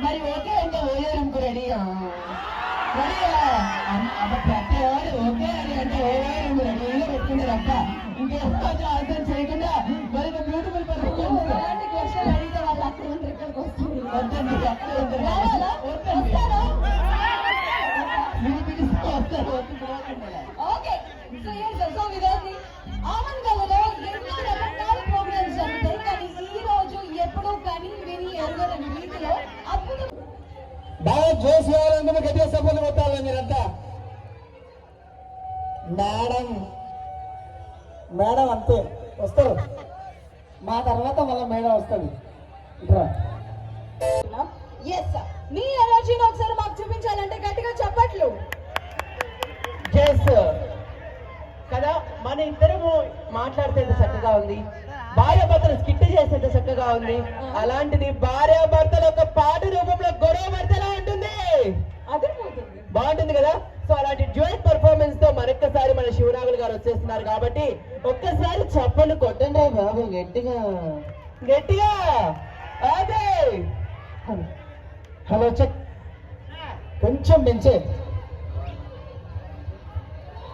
మరి ఓకే అంటే ఓయేరంకు రెడీ ప్రతివాడు ఓకే అని అంటే ఓయేరం రెడీగా పెట్టుకుంటారు అక్క ఇంకేమాత్రం ఆన్సర్ చేయకుండా మరి బ్యూటిఫుల్ క్వశ్చన్ అడిగితే వాళ్ళు అక్కడ ఉంటారు ఇక్కడికి వస్తుంది వద్దండి అక్కడ ఉంటారు ఓకే ఆనందంలో ఎన్నో రకరకాల ప్రోగ్రామ్స్ జరుగుతాయి కానీ ఈ రోజు ఎప్పుడూ కానీ విని ఎరుగని రీతిలో అద్భుతం బాగా జోసి వాళ్ళందరూ గట్టిగా సపోర్ట్ కొట్టాలి మీరంతా. మేడం మేడం అంతే వస్తారు, మా తర్వాత మళ్ళీ మేడం వస్తుంది. మీ ఎనర్జీని ఒకసారి మాకు చూపించాలంటే గట్టిగా చెప్పట్లు కదా. మన ఇద్దరము మాట్లాడితే ఎంత చక్కగా ఉంది, భార్యాభర్తలు స్కిట్ చేస్తే చక్కగా ఉంది. అలాంటిది భార్యాభర్తలు ఒక పాట రూపంలో గొడవ భర్తలా ఉంటుంది, బాగుంటుంది కదా. సో అలాంటి డ్యూయట్ పర్ఫార్మెన్స్ తో మరొక్కసారి మన శివనాగులు గారు వచ్చేస్తున్నారు కాబట్టి ఒక్కసారి చప్పలు కొట్టండి బాబు గట్టిగా గట్టిగా. అదే హలో చెక్ కొంచెం పెంచే